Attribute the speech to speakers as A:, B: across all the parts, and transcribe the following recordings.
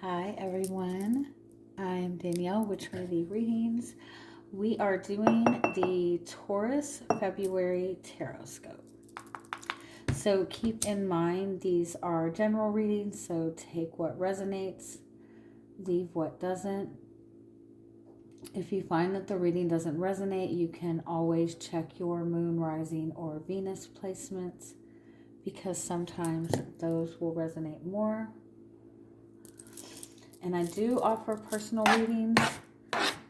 A: Hi everyone, I'm Danielle with Trinity Readings. We are doing the Taurus February Tarot Scope. So keep in mind these are general readings, so take what resonates, leave what doesn't. If you find that the reading doesn't resonate, you can always check your moon, rising, or Venus placements because sometimes those will resonate more. And I do offer personal readings.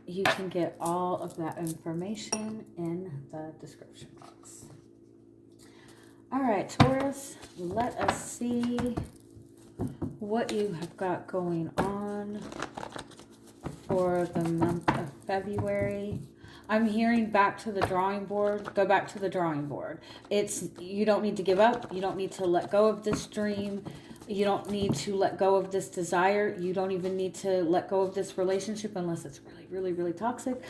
A: You can get all of that information in the description box. All right, Taurus, let us see what you have got going on for the month of February. I'm hearing back to the drawing board. Go back to the drawing board. You don't need to give up. You don't need to let go of this dream. You don't need to let go of this desire. You don't even need to let go of this relationship unless it's really, really, really toxic.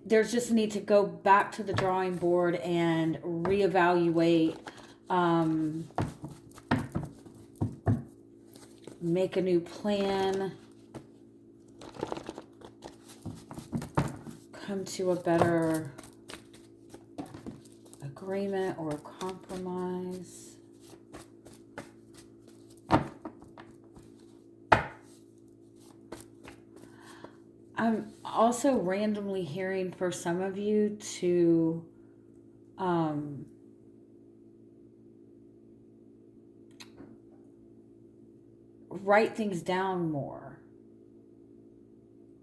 A: There's just a need to go back to the drawing board and reevaluate, make a new plan, come to a better agreement or a compromise. I'm also randomly hearing for some of you to write things down more.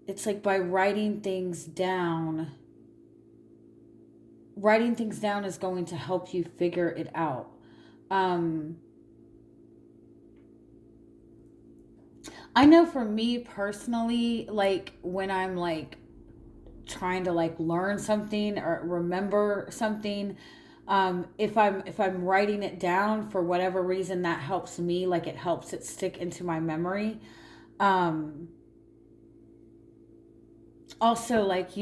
A: It's like by writing things down is going to help you figure it out. I know for me personally, like when I'm like trying to like learn something or remember something, if I'm writing it down for whatever reason, that helps me, like it helps it stick into my memory. Also, like,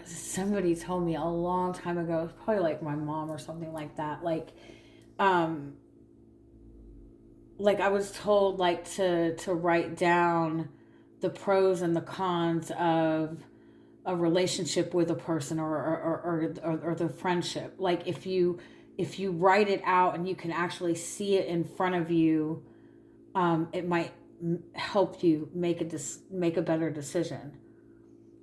A: somebody told me a long time ago, it's probably like my mom or something like that, like I was told like to write down the pros and the cons of a relationship with a person or the friendship. Like if you write it out and you can actually see it in front of you, it might help you make a better decision.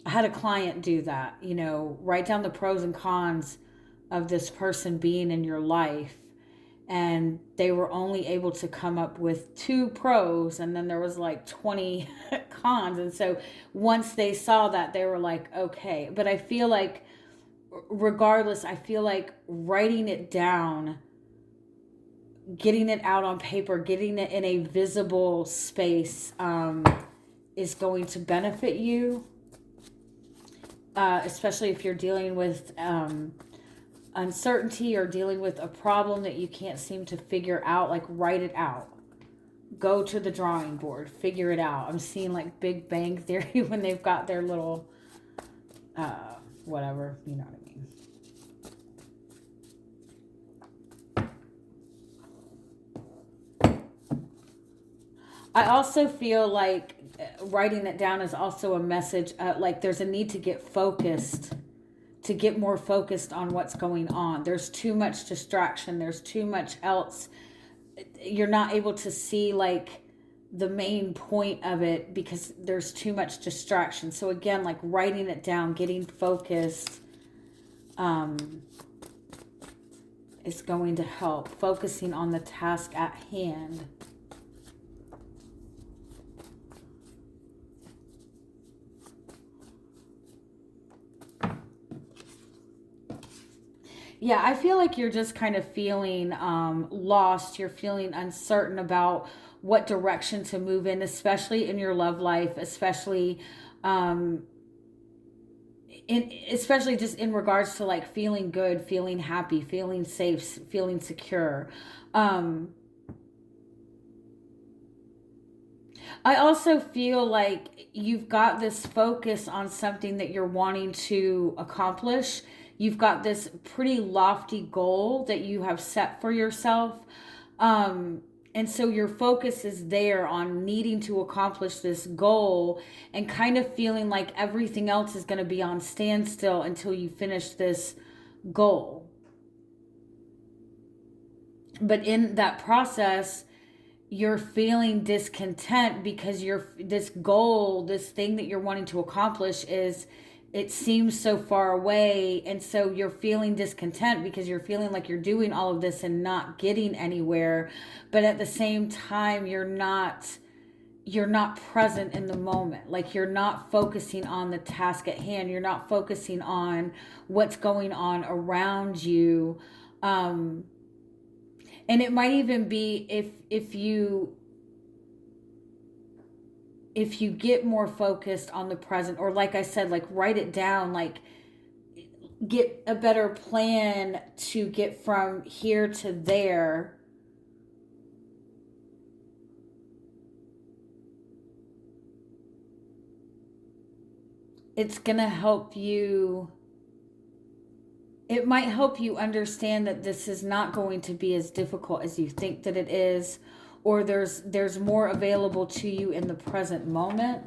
A: I had a client do that, write down the pros and cons of this person being in your life, and they were only able to come up with 2 pros, and then there was like 20 cons. And so once they saw that, they were like, okay. But I feel like regardless, I feel like writing it down, getting it out on paper, getting it in a visible space, is going to benefit you, especially if you're dealing with uncertainty or dealing with a problem that you can't seem to figure out. Like write it out, go to the drawing board, figure it out. I'm seeing like Big Bang Theory when they've got their little whatever, you know what I mean. I also feel like writing it down is also a message, like there's a need to get focused, to get more focused on what's going on. There's too much distraction. There's too much else. You're not able to see like the main point of it because there's too much distraction. So again, like writing it down, getting focused, is going to help. Focusing on the task at hand. Yeah, I feel like you're just kind of feeling lost. You're feeling uncertain about what direction to move in, especially in your love life, especially especially just in regards to like feeling good, feeling happy, feeling safe, feeling secure. I also feel like you've got this focus on something that you're wanting to accomplish. You've got this pretty lofty goal that you have set for yourself. And so your focus is there on needing to accomplish this goal and kind of feeling like everything else is going to be on standstill until you finish this goal. But in that process, you're feeling discontent because this goal, this thing that you're wanting to accomplish it seems so far away, and so you're feeling discontent because you're feeling like you're doing all of this and not getting anywhere, but at the same time you're not present in the moment. Like, you're not focusing on the task at hand, you're not focusing on what's going on around you. And it might even be if you get more focused on the present, or like I said, like write it down, like get a better plan to get from here to there. It's gonna help you. It might help you understand that this is not going to be as difficult as you think that it is, or there's more available to you in the present moment.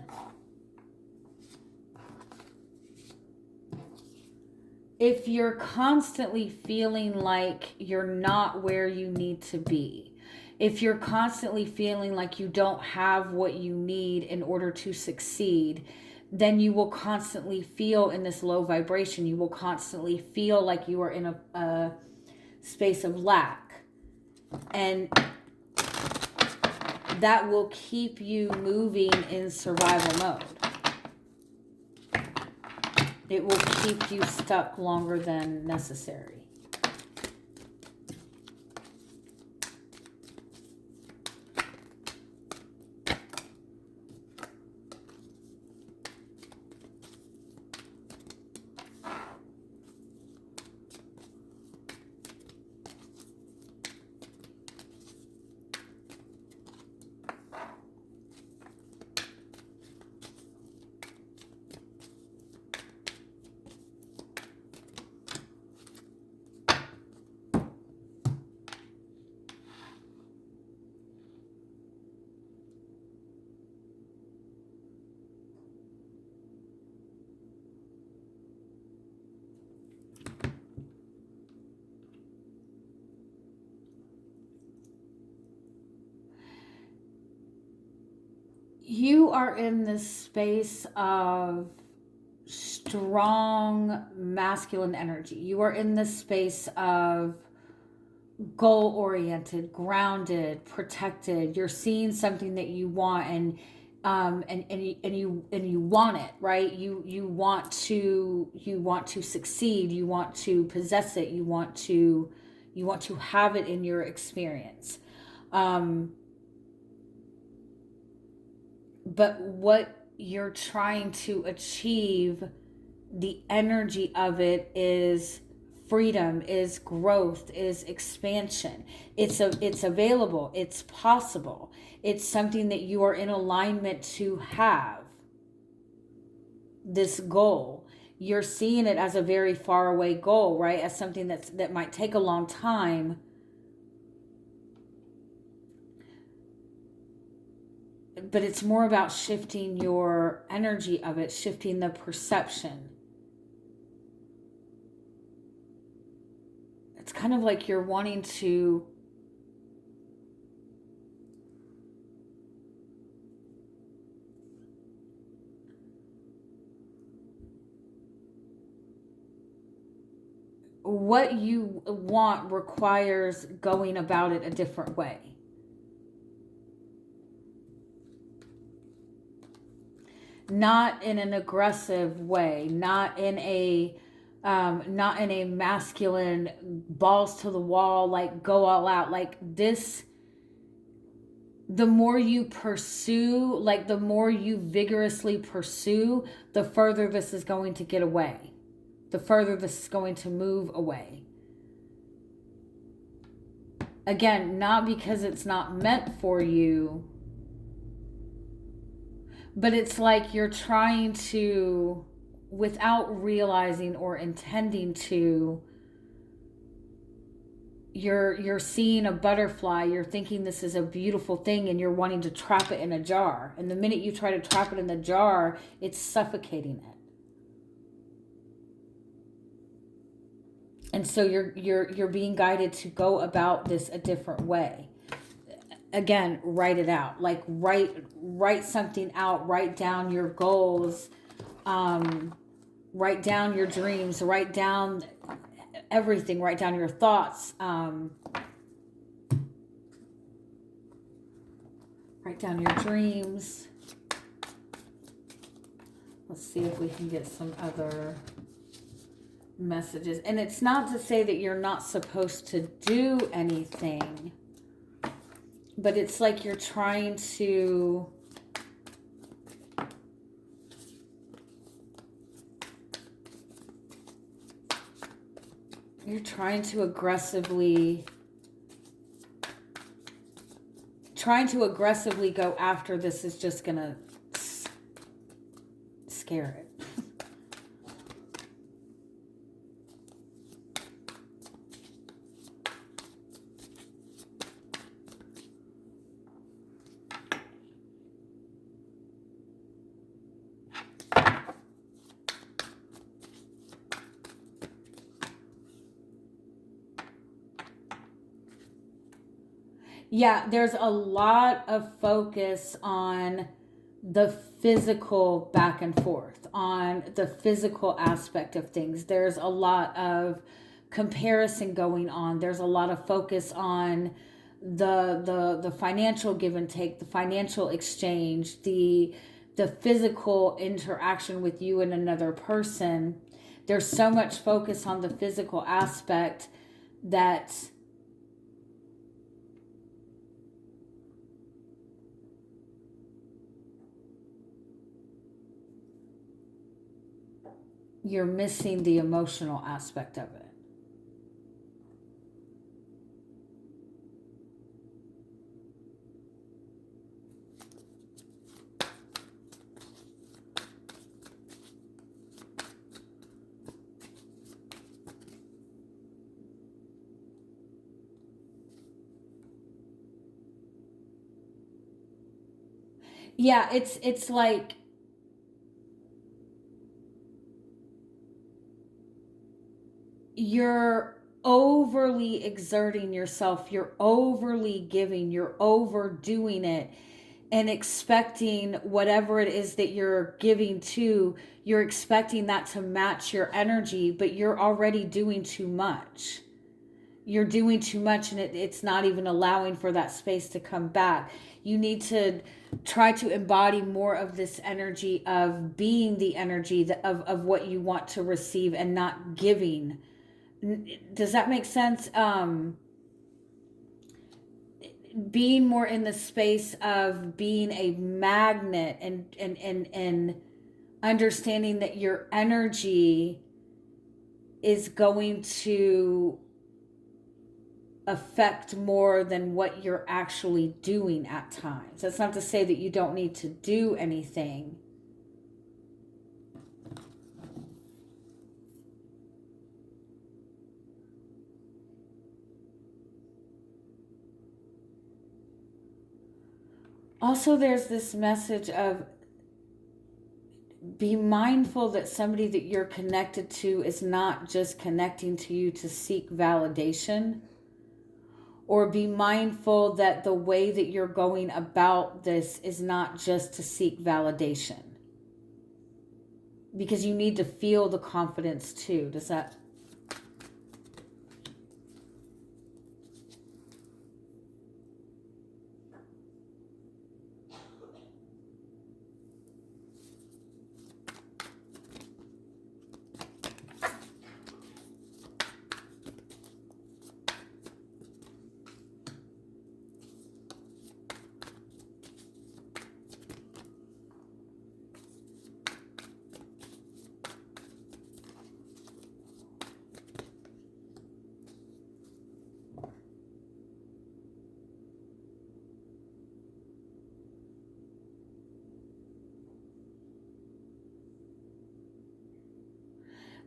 A: If you're constantly feeling like you're not where you need to be, if you're constantly feeling like you don't have what you need in order to succeed, then you will constantly feel in this low vibration. You will constantly feel like you are in a space of lack. And that will keep you moving in survival mode. It will keep you stuck longer than necessary. You are in this space of strong masculine energy. You are in this space of goal oriented, grounded, protected. You're seeing something that you want, and you want it, right? You want to succeed. You want to possess it. You want to have it in your experience. But what you're trying to achieve, the energy of it is freedom, is growth, is expansion. It's available. It's possible. It's something that you are in alignment to have. This goal, you're seeing it as a very far away goal, right? As something that might take a long time. But it's more about shifting your energy of it, shifting the perception. It's kind of like you're wanting to what you want requires going about it a different way. Not in an aggressive way, not in a masculine balls to the wall, like go all out, like this. The more you pursue, like the more you vigorously pursue, the further this is going to get away, the further this is going to move away. Again, not because it's not meant for you, but it's like you're trying to, without realizing or intending to, you're seeing a butterfly, you're thinking this is a beautiful thing, and you're wanting to trap it in a jar. And the minute you try to trap it in the jar, it's suffocating it. And so you're being guided to go about this a different way. Again, write it out. Like write something out. Write down your goals. Write down your dreams. Write down everything. Write down your thoughts. Write down your dreams. Let's see if we can get some other messages. And it's not to say that you're not supposed to do anything, but it's like you're trying to aggressively go after this is just gonna scare it. Yeah, there's a lot of focus on the physical back and forth, on the physical aspect of things. There's a lot of comparison going on. There's a lot of focus on the financial give and take, the financial exchange, the physical interaction with you and another person. There's so much focus on the physical aspect that you're missing the emotional aspect of it. Yeah, it's like you're overly exerting yourself, you're overly giving, you're overdoing it and expecting whatever it is that you're giving to, you're expecting that to match your energy, but you're already doing too much. You're doing too much, and it's not even allowing for that space to come back. You need to try to embody more of this energy of being the energy of what you want to receive and not giving. Does that make sense? Being more in the space of being a magnet and understanding that your energy is going to affect more than what you're actually doing at times. That's not to say that you don't need to do anything. Also, there's this message of be mindful that somebody that you're connected to is not just connecting to you to seek validation, or be mindful that the way that you're going about this is not just to seek validation, because you need to feel the confidence too. Does that?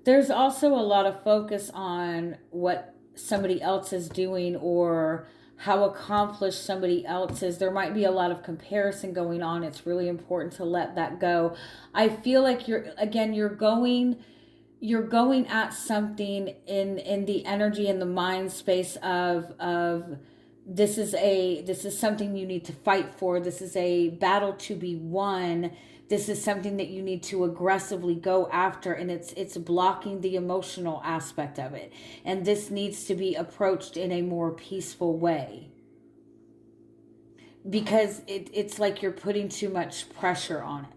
A: There's also a lot of focus on what somebody else is doing or how accomplished somebody else is. There might be a lot of comparison going on. It's really important to let that go. I feel like you're going at something in the energy and the mind space of this is something you need to fight for. This is a battle to be won. This is something that you need to aggressively go after, and it's blocking the emotional aspect of it. And this needs to be approached in a more peaceful way, because it's like you're putting too much pressure on it.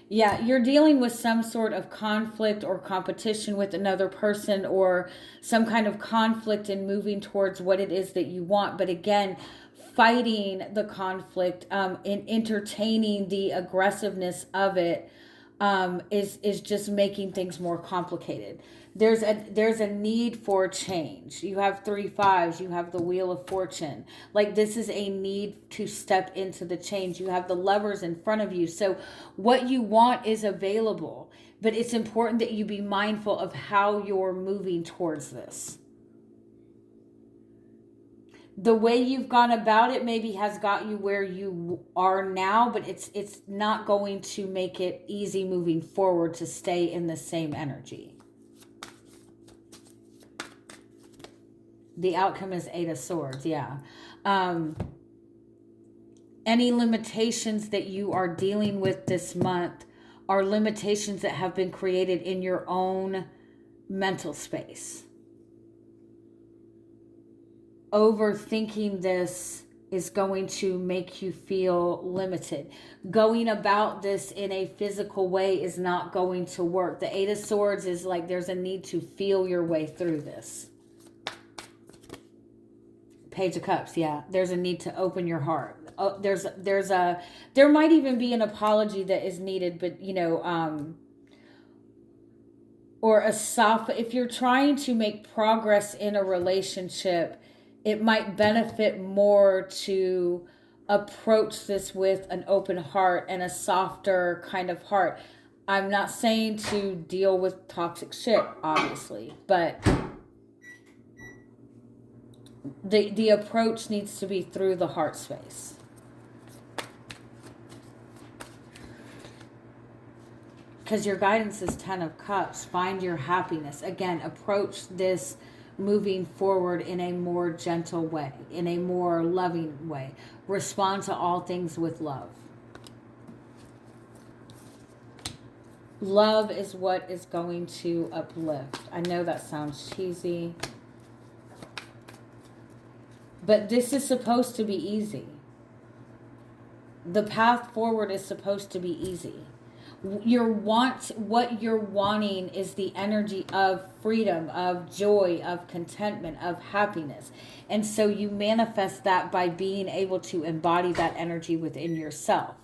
A: Yeah, you're dealing with some sort of conflict or competition with another person, or some kind of conflict in moving towards what it is that you want. But again, fighting the conflict, in entertaining the aggressiveness of it, is just making things more complicated. There's a need for change. You have 3 5s. You have the Wheel of Fortune. Like, this is a need to step into the change. You have the Lovers in front of you. So what you want is available, but it's important that you be mindful of how you're moving towards this. The way you've gone about it maybe has got you where you are now, but it's not going to make it easy moving forward to stay in the same energy. The outcome is 8 of Swords, yeah. Any limitations that you are dealing with this month are limitations that have been created in your own mental space. Overthinking this is going to make you feel limited. Going about this in a physical way is not going to work. The 8 of Swords is like there's a need to feel your way through this. Page of Cups, yeah. There's a need to open your heart. Oh, there might even be an apology that is needed, but or if you're trying to make progress in a relationship, it might benefit more to approach this with an open heart and a softer kind of heart. I'm not saying to deal with toxic shit, obviously, but the approach needs to be through the heart space. Because your guidance is 10 of Cups. Find your happiness. Again, approach this moving forward in a more gentle way, in a more loving way. Respond to all things with love. Love is what is going to uplift. I know that sounds cheesy, but this is supposed to be easy. The path forward is supposed to be easy. What you're wanting is the energy of freedom, of joy, of contentment, of happiness. And so you manifest that by being able to embody that energy within yourself.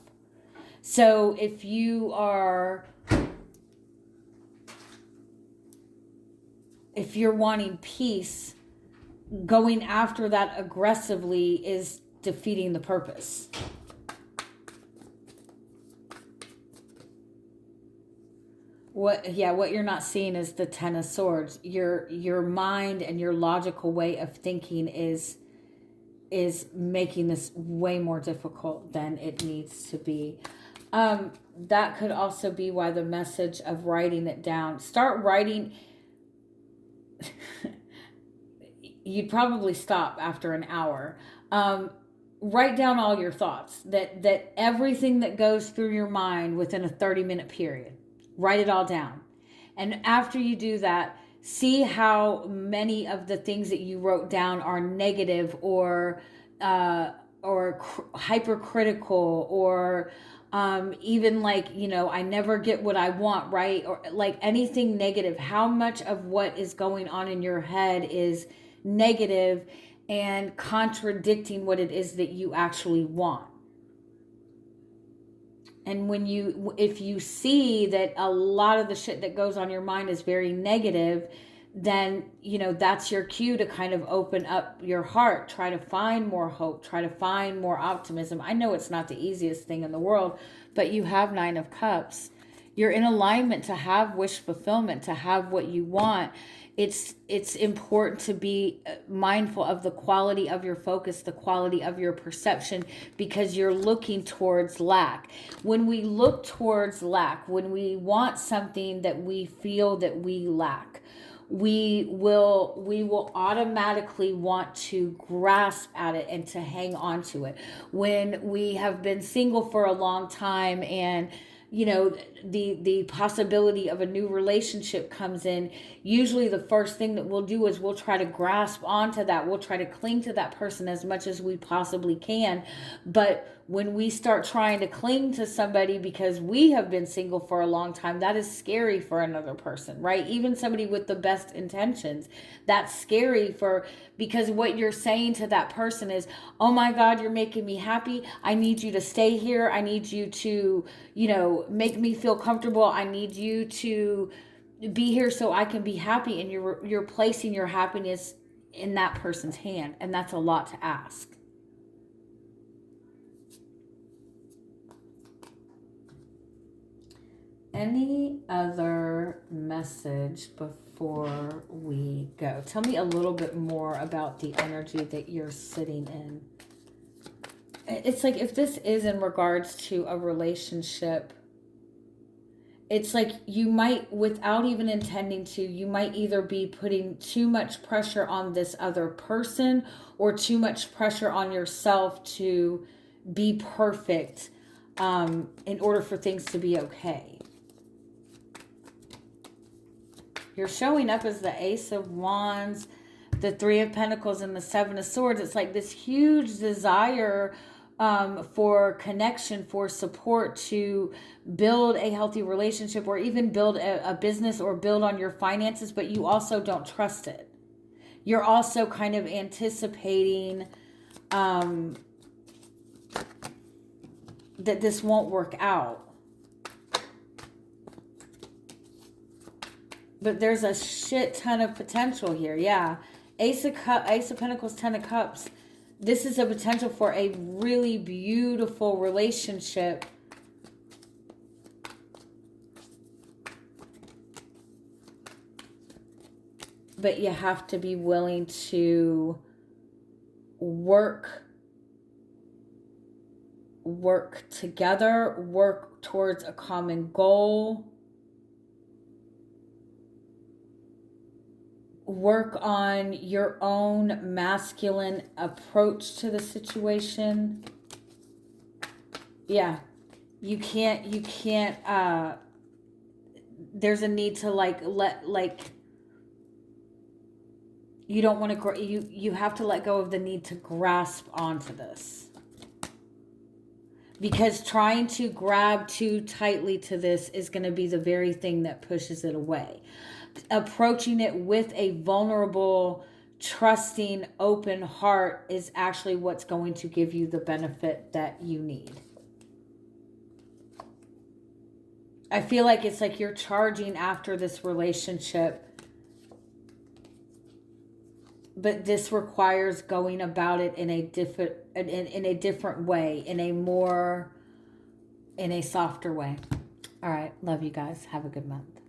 A: So if you're wanting peace, going after that aggressively is defeating the purpose. What you're not seeing is the 10 of Swords. Your mind and your logical way of thinking is making this way more difficult than it needs to be. That could also be why the message of writing it down. Start writing. You'd probably stop after an hour. Write down all your thoughts, that everything that goes through your mind within a 30-minute period. Write it all down. And after you do that, see how many of the things that you wrote down are negative or hypercritical, or even like, I never get what I want, right? Or like anything negative. How much of what is going on in your head is negative and contradicting what it is that you actually want? And if you see that a lot of the shit that goes on your mind is very negative, then, that's your cue to kind of open up your heart, try to find more hope, try to find more optimism. I know it's not the easiest thing in the world, but you have Nine of Cups. You're in alignment to have wish fulfillment, to have what you want. It's important to be mindful of the quality of your focus, the quality of your perception, because you're looking towards lack. When we look towards lack, when we want something that we feel that we lack, we will automatically want to grasp at it and to hang on to it. When we have been single for a long time and the possibility of a new relationship comes in, usually the first thing that we'll do is we'll try to grasp onto that. We'll try to cling to that person as much as we possibly can. But when we start trying to cling to somebody because we have been single for a long time, that is scary for another person, right? Even somebody with the best intentions, that's scary because what you're saying to that person is, oh my God, you're making me happy. I need you to stay here. I need you to, make me feel comfortable. I need you to be here so I can be happy. And you're placing your happiness in that person's hand. And that's a lot to ask. Any other message before we go? Tell me a little bit more about the energy that you're sitting in. It's like if this is in regards to a relationship, it's like you might, without even intending to, you might either be putting too much pressure on this other person or too much pressure on yourself to be perfect in order for things to be okay. You're showing up as the Ace of Wands, the Three of Pentacles, and the Seven of Swords. It's like this huge desire for connection, for support, to build a healthy relationship or even build a business or build on your finances, but you also don't trust it. You're also kind of anticipating that this won't work out. But there's a shit ton of potential here. Yeah. Ace of Pentacles, Ten of Cups. This is a potential for a really beautiful relationship. But you have to be willing to work together, work towards a common goal. Work on your own masculine approach to the situation. Yeah. You can't, there's a need to you don't want to, you have to let go of the need to grasp onto this. Because trying to grab too tightly to this is going to be the very thing that pushes it away. Approaching it with a vulnerable, trusting, open heart is actually what's going to give you the benefit that you need. I feel like it's like you're charging after this relationship, but this requires going about it in a different way, in a softer way. All right, love you guys. Have a good month.